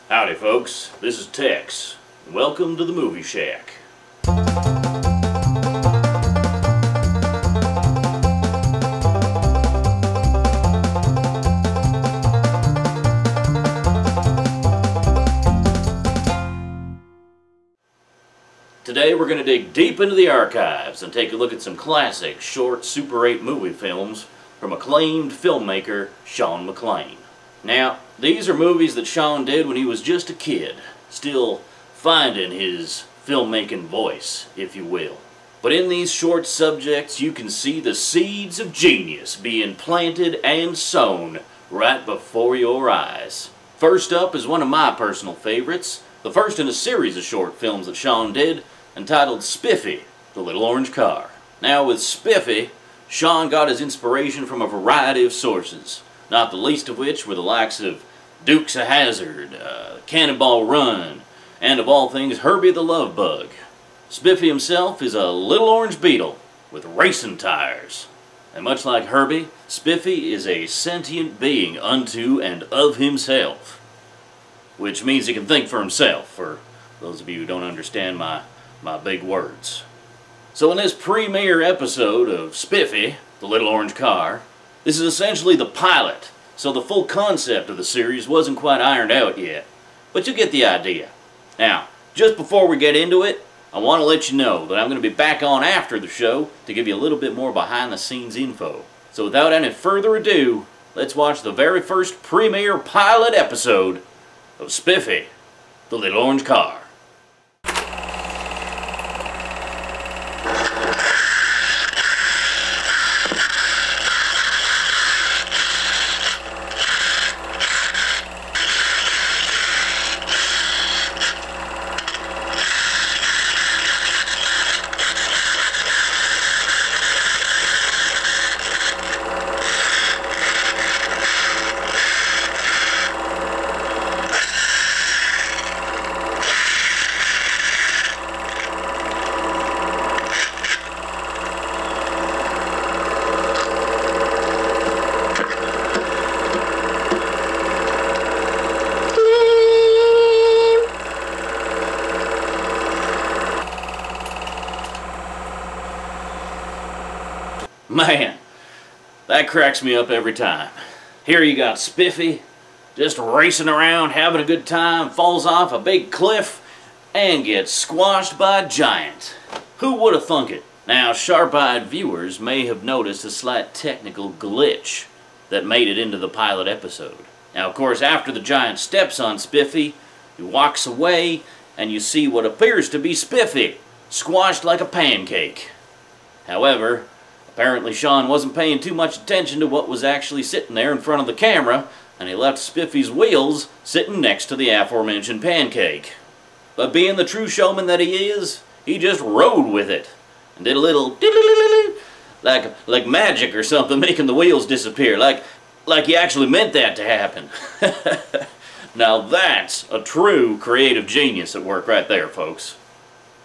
Howdy folks, this is Tex. Welcome to the Movie Shack. Today we're going to dig deep into the archives and take a look at some classic short Super 8 movie films from acclaimed filmmaker Sean McLean. Now, these are movies that Sean did when he was just a kid, still finding his filmmaking voice, if you will. But in these short subjects, you can see the seeds of genius being planted and sown right before your eyes. First up is one of my personal favorites, the first in a series of short films that Sean did, entitled Spiffy, the Little Orange Car. Now with Spiffy, Sean got his inspiration from a variety of sources, not the least of which were the likes of Dukes of Hazzard, Cannonball Run, and of all things Herbie the Love Bug. Spiffy himself is a little orange beetle with racing tires. And much like Herbie, Spiffy is a sentient being unto and of himself. Which means he can think for himself, for those of you who don't understand my big words. So in this premiere episode of Spiffy, the Little Orange Car, this is essentially the pilot, so the full concept of the series wasn't quite ironed out yet. But you get the idea. Now, just before we get into it, I want to let you know that I'm going to be back on after the show to give you a little bit more behind the scenes info. So without any further ado, let's watch the very first premiere pilot episode of Spiffy, the Little Orange Car. Man, that cracks me up every time. Here you got Spiffy, just racing around, having a good time, falls off a big cliff, and gets squashed by a giant. Who would have thunk it? Now, sharp-eyed viewers may have noticed a slight technical glitch that made it into the pilot episode. Now, of course, after the giant steps on Spiffy, he walks away, and you see what appears to be Spiffy, squashed like a pancake. However, apparently Sean wasn't paying too much attention to what was actually sitting there in front of the camera, and he left Spiffy's wheels sitting next to the aforementioned pancake. But being the true showman that he is, he just rode with it, and did a little like magic or something, making the wheels disappear, like he actually meant that to happen. Now that's a true creative genius at work right there, folks.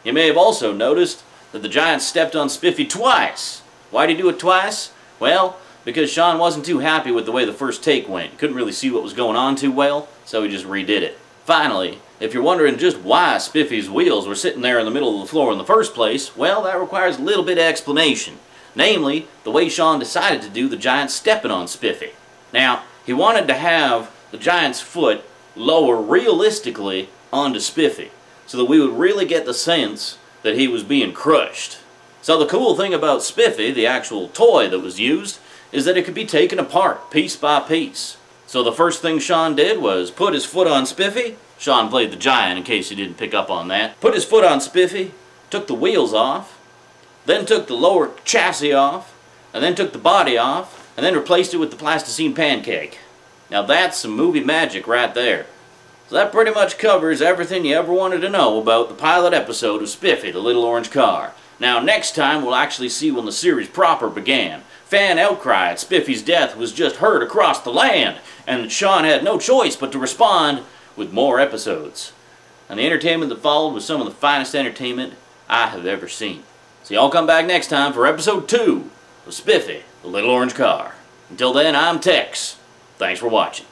You may have also noticed that the giant stepped on Spiffy twice. Why'd he do it twice? Well, because Sean wasn't too happy with the way the first take went. He couldn't really see what was going on too well, so he just redid it. Finally, if you're wondering just why Spiffy's wheels were sitting there in the middle of the floor in the first place, well, that requires a little bit of explanation. Namely, the way Sean decided to do the giant stepping on Spiffy. Now, he wanted to have the giant's foot lower realistically onto Spiffy, so that we would really get the sense that he was being crushed. So the cool thing about Spiffy, the actual toy that was used, is that it could be taken apart piece by piece. So the first thing Sean did was put his foot on Spiffy. Sean played the giant in case you didn't pick up on that. Put his foot on Spiffy, took the wheels off, then took the lower chassis off, and then took the body off, and then replaced it with the plasticine pancake. Now that's some movie magic right there. So that pretty much covers everything you ever wanted to know about the pilot episode of Spiffy, the Little Orange Car. Now next time we'll actually see when the series proper began. Fan outcry at Spiffy's death was just heard across the land, and Sean had no choice but to respond with more episodes. And the entertainment that followed was some of the finest entertainment I have ever seen. So y'all come back next time for episode 2 of Spiffy, the Little Orange Car. Until then, I'm Tex. Thanks for watching.